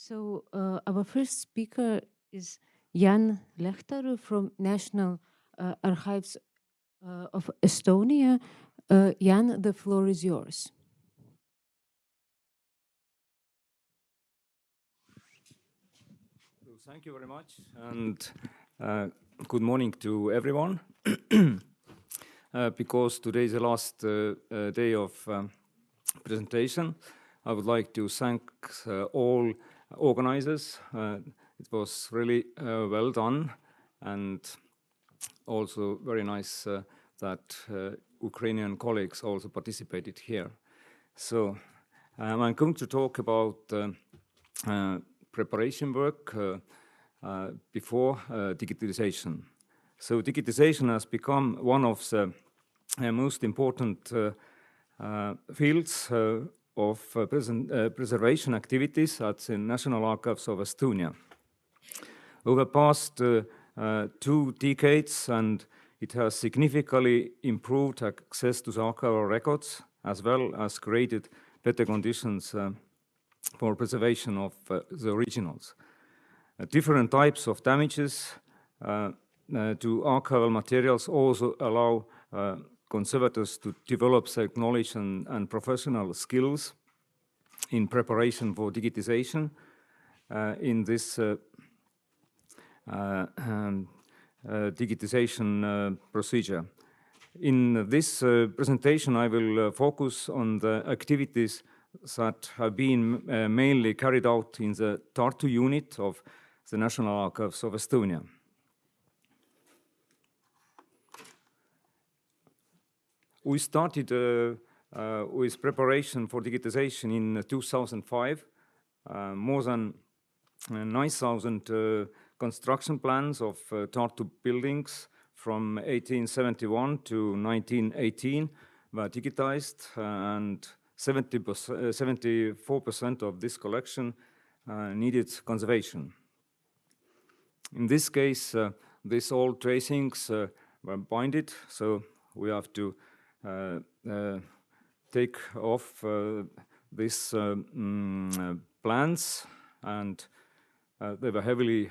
So our first speaker is Jaan Lehtaru from National Archives of Estonia. Jaan, the floor is yours. So thank you very much, and good morning to everyone. Because today is the last day of presentation, I would like to thank all organizers. It was really well done, and also very nice that Ukrainian colleagues also participated here. So I'm going to talk about preparation work before digitalization. So digitization has become one of the most important fields of preservation activities at the National Archives of Estonia. Over the past 2 decades, and it has significantly improved access to the archival records, as well as created better conditions for preservation of the originals. Different types of damages to archival materials also allow conservators to develop their knowledge and professional skills in preparation for digitization in this digitization procedure. In this presentation, I will focus on the activities that have been mainly carried out in the Tartu unit of the National Archives of Estonia. We started with preparation for digitization in 2005. More than 9,000 construction plans of Tartu buildings from 1871 to 1918 were digitized, and 74% of this collection needed conservation. In this case, these old tracings were binded, so we have to take off these plans, and they were heavily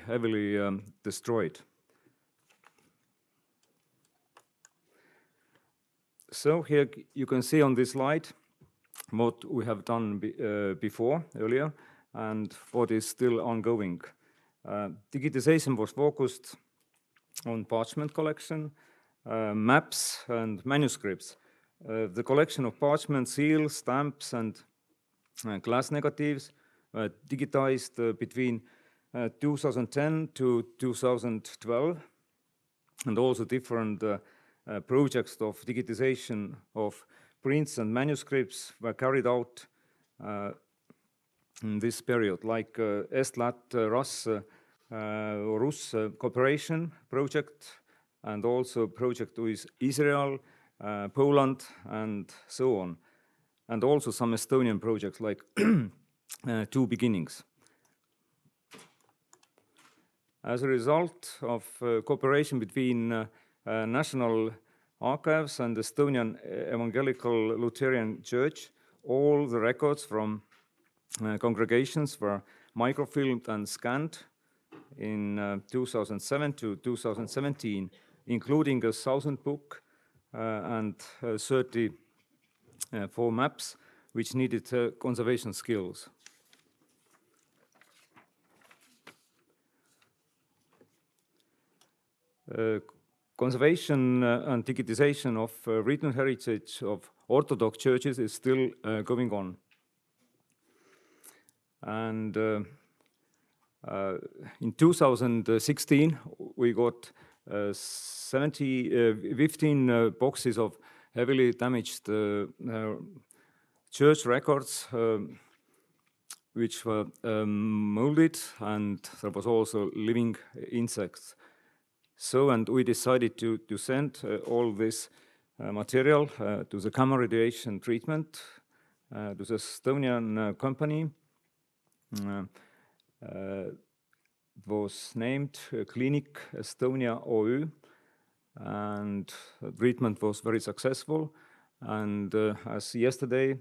destroyed. So here you can see on this slide what we have done before, earlier, and what is still ongoing. Digitization was focused on parchment collection, maps and manuscripts. The collection of parchment, seals, stamps and glass negatives digitized between 2010 to 2012, and also different projects of digitization of prints and manuscripts were carried out in this period, like Est-Lat-Rus cooperation project, and also project with Israel, Poland, and so on, and also some Estonian projects like Two Beginnings. As a result of cooperation between National Archives and Estonian Evangelical Lutheran Church, all the records from congregations were microfilmed and scanned in 2007 to 2017, including a 1,000 book and 34 maps, which needed conservation skills. Conservation and digitization of written heritage of Orthodox churches is still going on. And in 2016, we got 15 boxes of heavily damaged church records, which were molded, and there was also living insects. So, and we decided to send all this material to the gamma radiation treatment, to the Estonian company. Was named Clinic Estonia OÜ, and treatment was very successful. And as yesterday,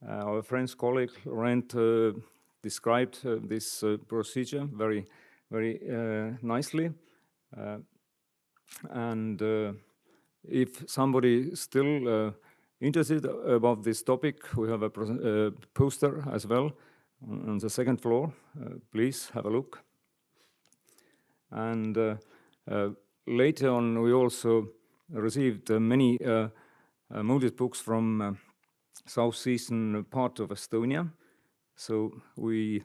our French colleague went to described this procedure very, very nicely. And if somebody still interested about this topic, we have a poster as well on the second floor. Please have a look. And later on, we also received many molded books from southeastern part of Estonia. So we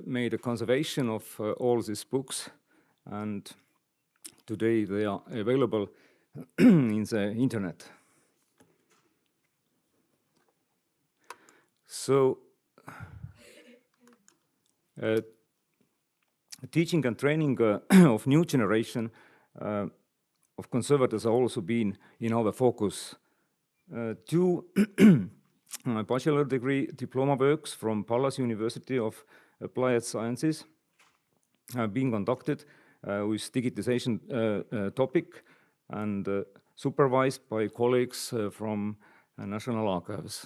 made a conservation of all these books, and today they are available in the internet. So teaching and training of new generation of conservators have also been in our focus. Two bachelor degree diploma works from Pallas University of Applied Sciences have been conducted with digitization topic and supervised by colleagues from National Archives.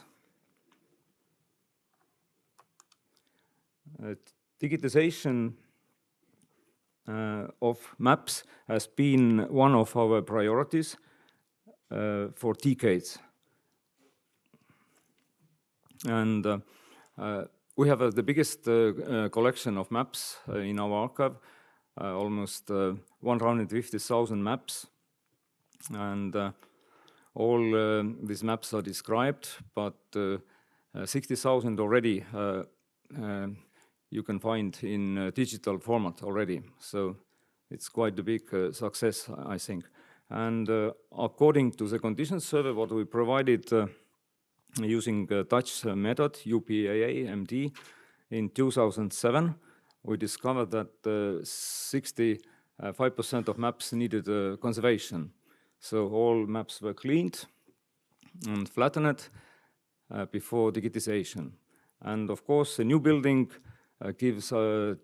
Digitization of maps has been one of our priorities for decades. And we have the biggest collection of maps in our archive, almost 150,000 maps. And all these maps are described, but 60,000 already you can find in digital format already. So it's quite a big success, I think. And according to the condition survey, what we provided using Dutch method, UPAA-MD, in 2007, we discovered that 65% of maps needed conservation. So all maps were cleaned and flattened before digitization. And of course, a new building gives to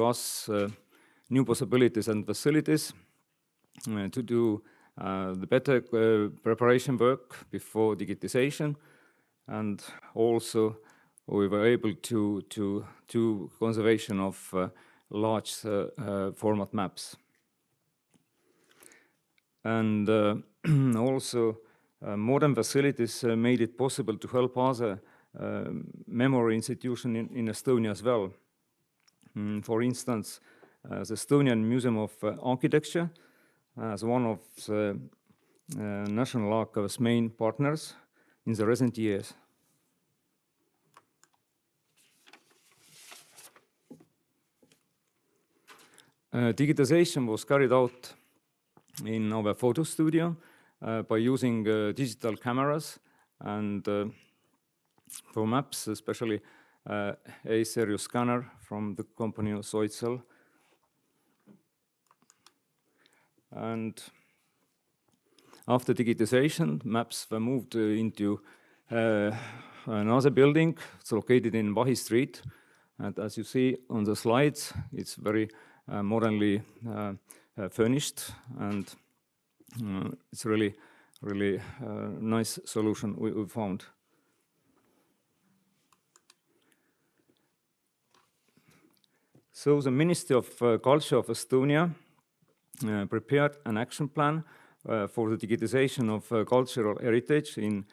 us new possibilities and facilities to do the better preparation work before digitization. And also we were able to do conservation of large format maps. And also modern facilities made it possible to help other memory institution in Estonia as well. For instance, the Estonian Museum of Architecture as one of the National Archives' main partners in the recent years. Digitization was carried out in our photo studio by using digital cameras and for maps, especially a stereo scanner from the company Soitzel. And after digitization, maps were moved into another building. It's located in Vahi Street. And as you see on the slides, it's very modernly furnished, and it's really, really nice solution we found. So the Ministry of Culture of Estonia prepared an action plan for the digitization of cultural heritage in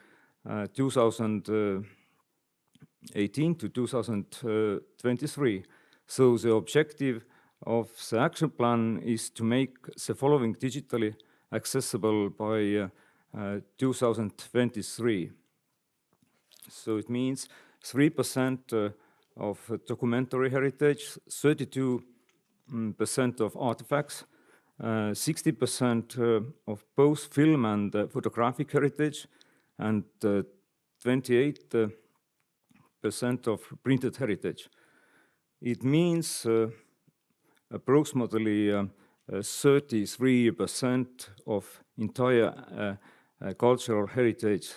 2018 to 2023. So the objective of the action plan is to make the following digitally accessible by 2023. So it means 3% of documentary heritage, 32% of artifacts, 60% of both film and photographic heritage, and 28% of printed heritage. It means approximately 33% of entire cultural heritage.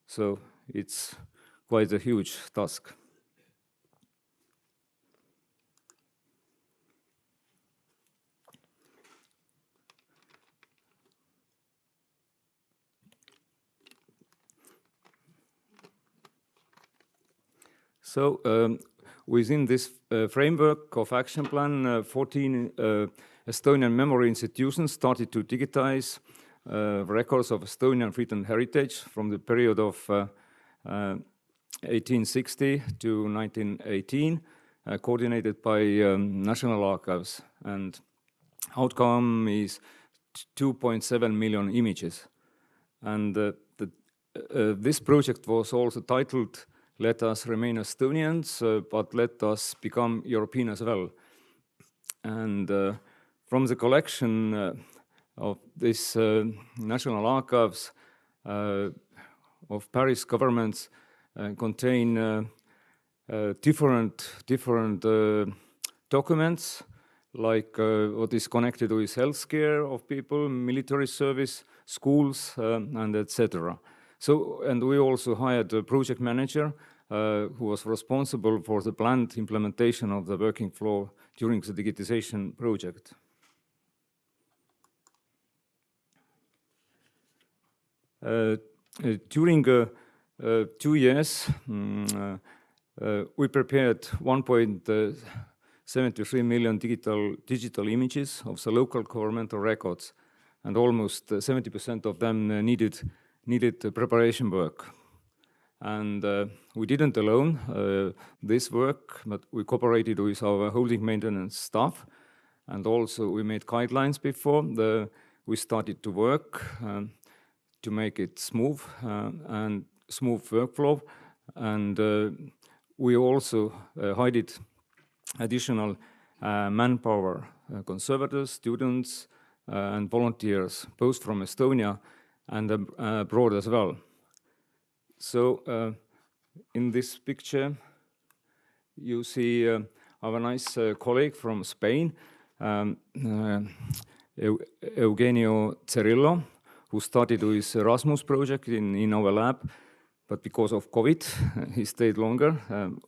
So it's quite a huge task. So within this framework of action plan, 14 Estonian memory institutions started to digitize records of Estonian freedom heritage from the period of 1860 to 1918, coordinated by National Archives. And outcome is 2.7 million images. And this project was also titled "Let us remain Estonians, but let us become European as well." And from the collection of this National Archives of Paris governments contain different documents, like what is connected with healthcare of people, military service, schools, and etc. So, and we also hired a project manager who was responsible for the planned implementation of the working flow during the digitization project. During 2 years, we prepared 1.73 million digital images of the local governmental records, and almost 70% of them needed preparation work. And we didn't alone this work, but we cooperated with our holding maintenance staff, and also we made guidelines before we started to work to make it smooth and smooth workflow. And we also hired additional manpower, conservators, students, and volunteers, both from Estonia and abroad as well. So in this picture, you see our nice colleague from Spain, Eugenio Cerillo, who started with Erasmus project in our lab, but because of COVID, he stayed longer.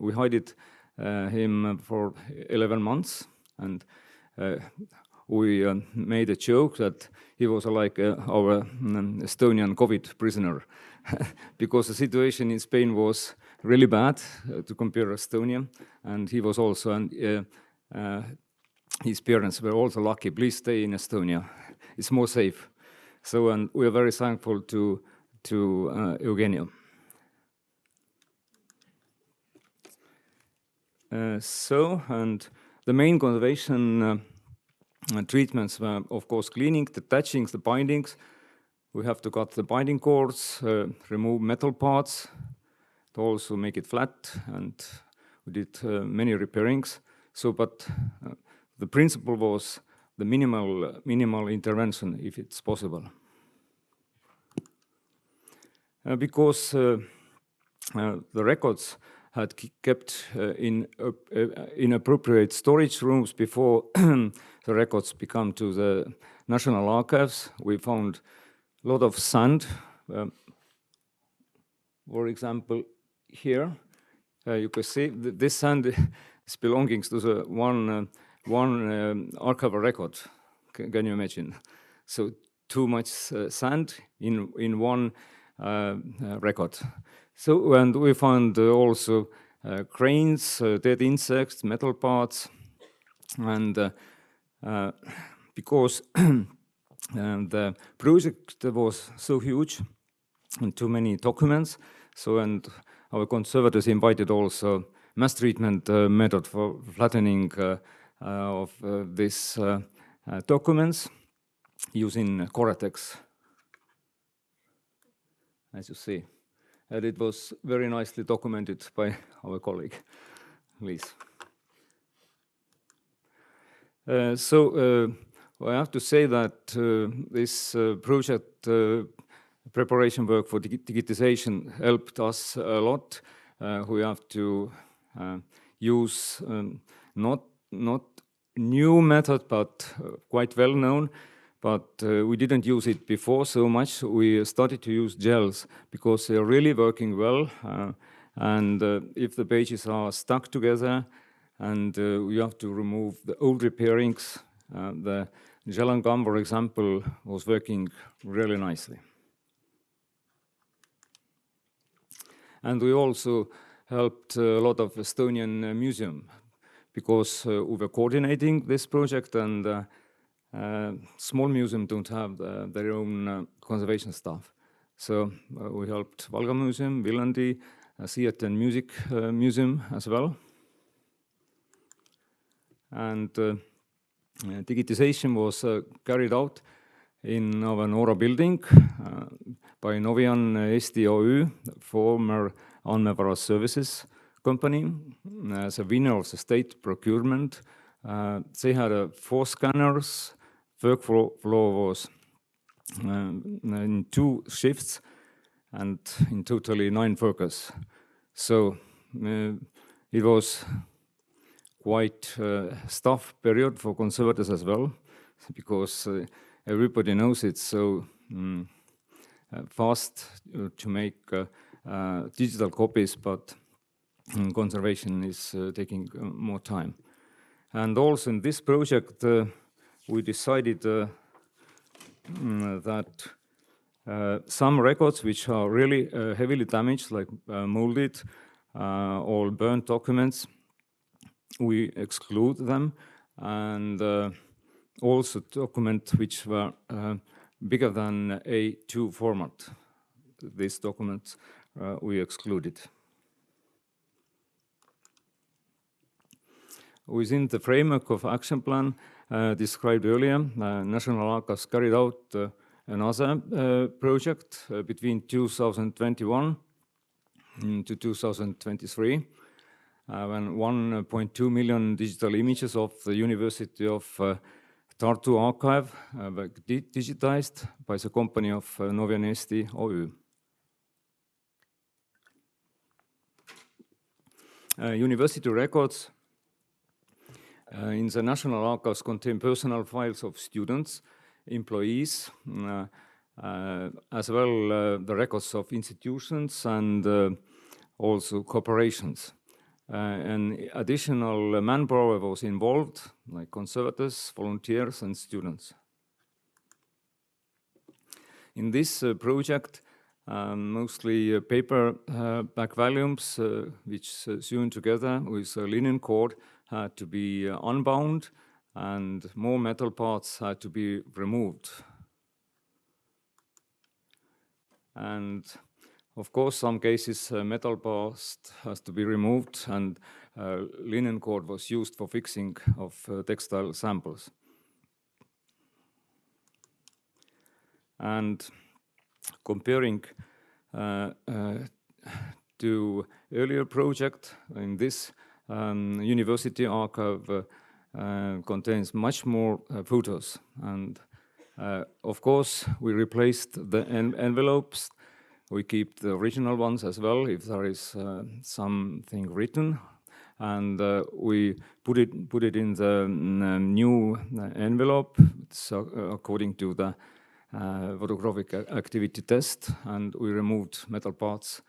We hired him for 11 months, and we made a joke that he was like our Estonian COVID prisoner, because the situation in Spain was really bad to compare Estonia, and he was also, and his parents were also lucky. Please stay in Estonia; it's more safe. So, and we are very thankful to Eugenio. And the main conservation treatments were, of course, cleaning, detaching the bindings. We have to cut the binding cords, remove metal parts, to also make it flat, and we did many repairings. So, but the principle was the minimal intervention, if it's possible. Because the records had kept in appropriate storage rooms before the records become to the National Archives. We found a lot of sand. For example, here you can see this sand is belonging to the one archival record. Can you imagine? So too much sand in one record. So, and we found also cranes, dead insects, metal parts, and because the project was so huge and too many documents, so, and our conservators invited also mass treatment method for flattening of these documents using Coratex, as you see. And it was very nicely documented by our colleague, Liis. So I have to say that this project preparation work for digitization helped us a lot. We have to use not new method, but quite well known. But we didn't use it before so much. We started to use gels because they're really working well. And if the pages are stuck together and we have to remove the old repairings, the gel and gum, for example, was working really nicely. And we also helped a lot of Estonian museum because we were coordinating this project, and small museums don't have their own conservation staff. So we helped Valga Museum, Viljandi, Theatre and Music Museum as well. And digitization was carried out in our Norra building by Novian Eesti Oy, former Andmevara Services company, as a winner of the state procurement. They had 4 scanners. Workflow was in 2 shifts and in totally 9 workers. So it was quite a tough period for conservators as well, because everybody knows it's so fast to make digital copies, but conservation is taking more time. And also in this project, we decided that some records which are really heavily damaged, like molded or burnt documents, we exclude them, and also documents which were bigger than A2 format. These documents we excluded. Within the framework of action plan described earlier, National Archives carried out another project between 2021 to 2023, when 1.2 million digital images of the University of Tartu archive were digitized by the company of Novian Eesti Oy. University records in the National Archives contain personal files of students, employees, as well the records of institutions and also corporations. And additional manpower was involved, like conservators, volunteers, and students. In this project, mostly paperback volumes, which sewn together with linen cord, had to be unbound, and more metal parts had to be removed. And of course, some cases metal parts has to be removed, and linen cord was used for fixing of textile samples. And comparing to earlier project, in this university archive contains much more photos, and of course we replaced the envelopes. We keep the original ones as well if there is something written, and we put it in the new envelope, so according to the photographic activity test, and we removed metal parts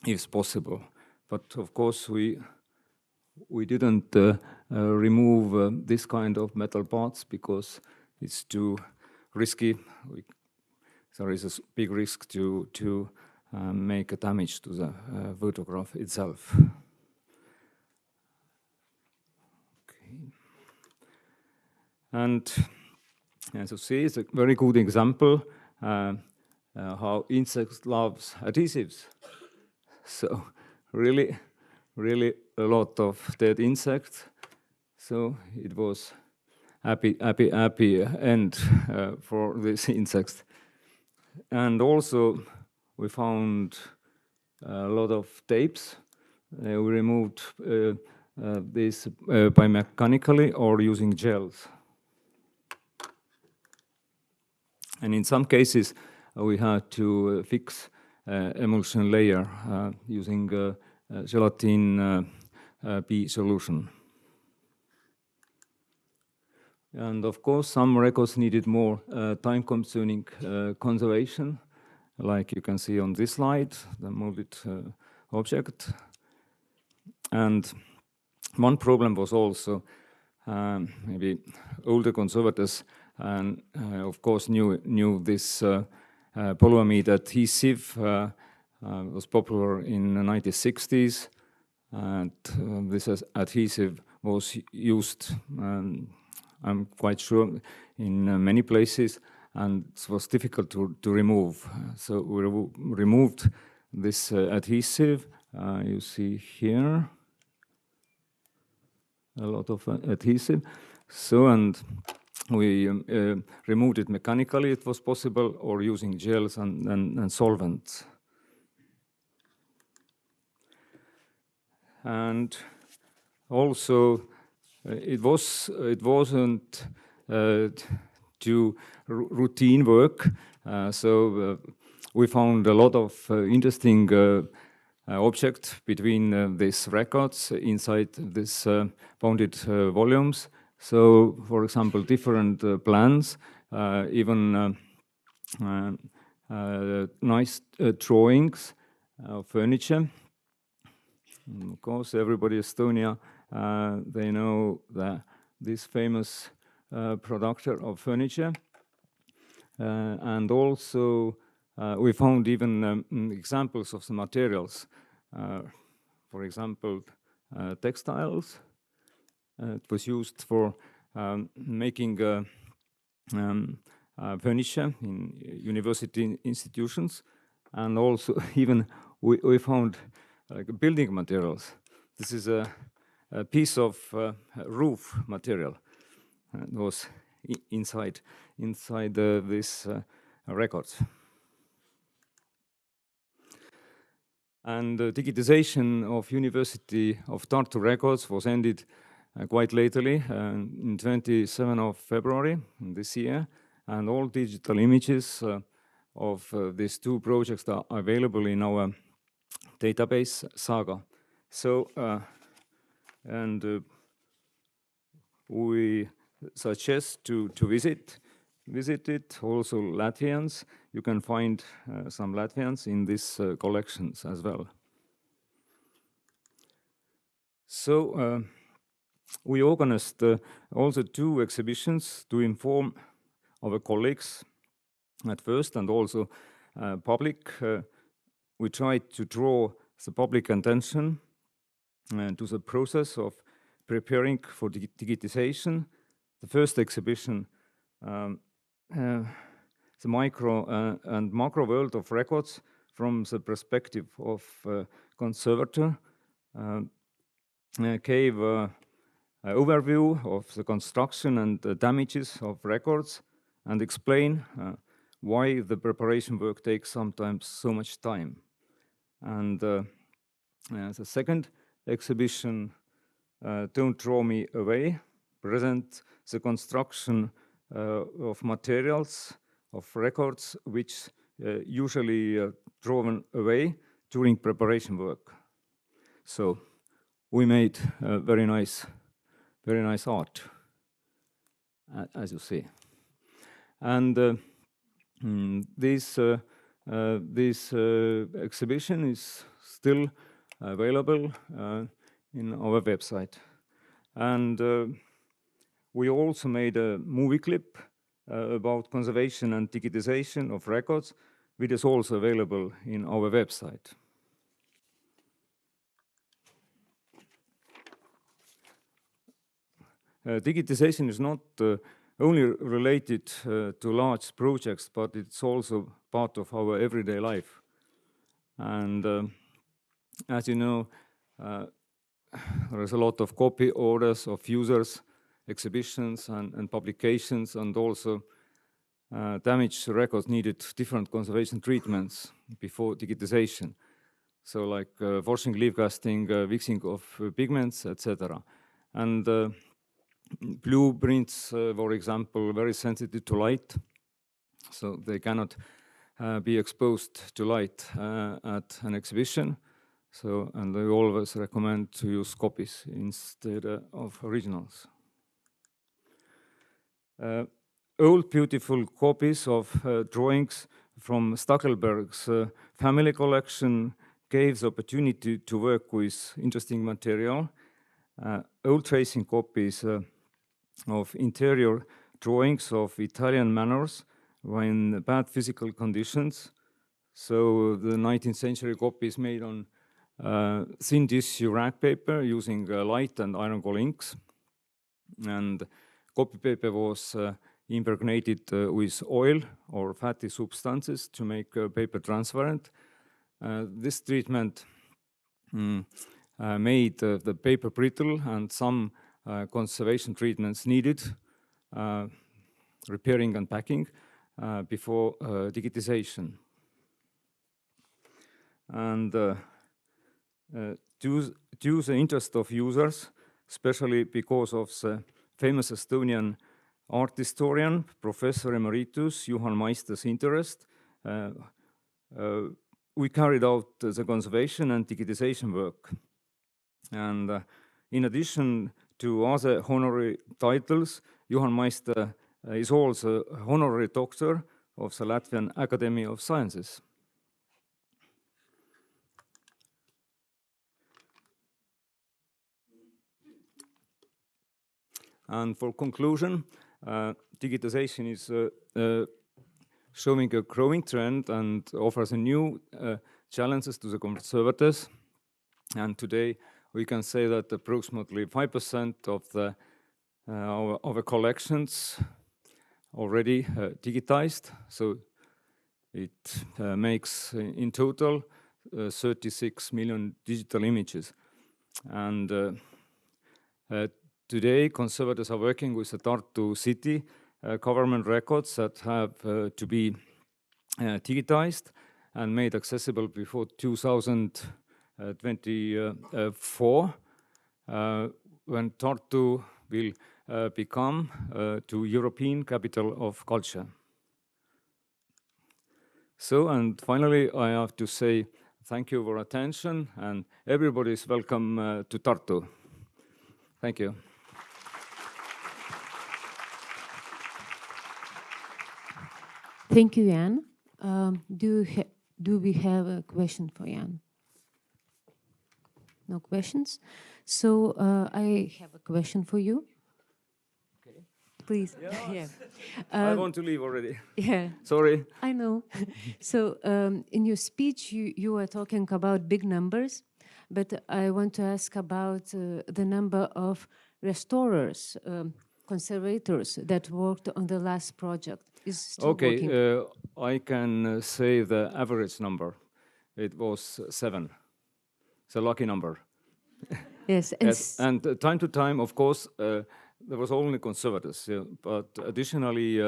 if possible. But of course we didn't remove this kind of metal parts because it's too risky. There is a big risk to make a damage to the photograph itself. Okay. And as you see, it's a very good example how insects loves adhesives. So really a lot of dead insects. So it was happy end for these insects. And also we found a lot of tapes. We removed this by mechanically or using gels. And in some cases we had to fix emulsion layer using gelatin B solution. And of course, some records needed more time-consuming conservation, like you can see on this slide, the molded object. And one problem was also maybe older conservators, and of course knew this polyamide adhesive was popular in the 1960s, and this adhesive was used, I'm quite sure, in many places, and it was difficult to remove. So we removed this adhesive. You see here a lot of adhesive. So, and we removed it mechanically, it was possible, or using gels and solvents. And also, it wasn't to routine work. So we found a lot of interesting objects between these records inside these bounded volumes. So, for example, different plans, even nice drawings of furniture. And of course, everybody in Estonia, they know this famous producer of furniture. And also, we found even examples of the materials. For example, textiles. It was used for making furniture in university institutions. And also, even we found building materials. This is a piece of roof material. It was inside this records. And the digitization of University of Tartu records was ended quite lately, in 27th of February this year, and all digital images of these two projects are available in our database Saga. So, we suggest to visit it. Also, Latvians, you can find some Latvians in these collections as well. So we organized also two exhibitions to inform our colleagues at first and also public. We tried to draw the public attention to the process of preparing for digitization. The first exhibition, the micro and macro world of records from the perspective of conservator, gave an overview of the construction and the damages of records and explain why the preparation work takes sometimes so much time. And the second exhibition, Don't Draw Me Away, present the construction of materials, of records, which usually drawn away during preparation work. So we made very nice art, as you see. And this exhibition is still available in our website. And we also made a movie clip about conservation and digitization of records, which is also available in our website. Digitization is not only related to large projects, but it's also part of our everyday life. And as you know, there is a lot of copy orders of users, exhibitions and publications, and also damaged records needed different conservation treatments before digitization. So like washing, leaf casting, mixing of pigments, etc. And blueprints, for example, very sensitive to light, so they cannot be exposed to light at an exhibition. So, and I always recommend to use copies instead of originals. Old beautiful copies of drawings from Stackelberg's family collection gave the opportunity to work with interesting material. Old tracing copies of interior drawings of Italian manors were in bad physical conditions. So the 19th century copy is made on thin tissue rag paper using light and iron gall inks. And copy paper was impregnated with oil or fatty substances to make paper transparent. This treatment made the paper brittle, and some conservation treatments needed, repairing and packing before digitization. And due to the interest of users, especially because of the famous Estonian art historian, Professor Emeritus Juhan Maiste's interest, we carried out the conservation and digitization work. And in addition to other honorary titles, Juhan Maiste is also honorary doctor of the Latvian Academy of Sciences. And for conclusion, digitization is showing a growing trend and offers a new challenges to the conservators. And today we can say that approximately 5% of our collections already digitized. So it makes in total 36 million digital images. And today conservators are working with the Tartu city government records that have to be digitized and made accessible before 2024, when Tartu will become to European capital of culture. So, and finally, I have to say thank you for attention, and everybody is welcome to Tartu. Thank you. Thank you, Jaan. Do we have a question for Jaan? No questions? So I have a question for you. Okay. Please. Yes. I want to leave already. Yeah. Sorry. I know. So in your speech, you were talking about big numbers, but I want to ask about the number of restorers, conservators that worked on the last project. Is still working? I can say the average number. It was 7. It's a lucky number. Yes. And time to time, of course, there was only conservators, but additionally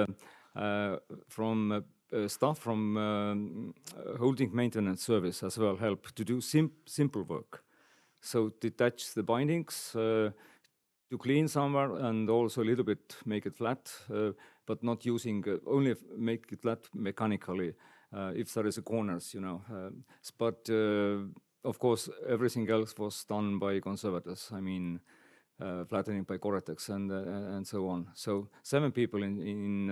from staff from holding maintenance service as well help to do simple work. So detach the bindings, to clean somewhere, and also a little bit make it flat, but not using only make it flat mechanically if there is a corners, but of course everything else was done by conservators. I mean, flattening by Cortex and so on. So 7 people in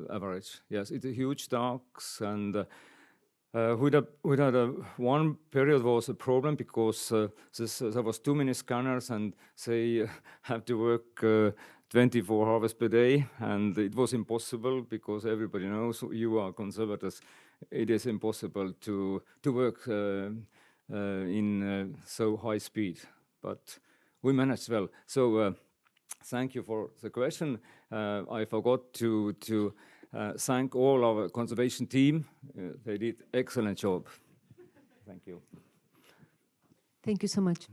average. Yes, it's a huge task, and one period was a problem because there was too many scanners, and they have to work 24 hours per day, and it was impossible because everybody knows you are conservators. It is impossible to work in so high speed, but we managed well. So thank you for the question. I forgot to thank all our conservation team. They did excellent job. Thank you. Thank you so much.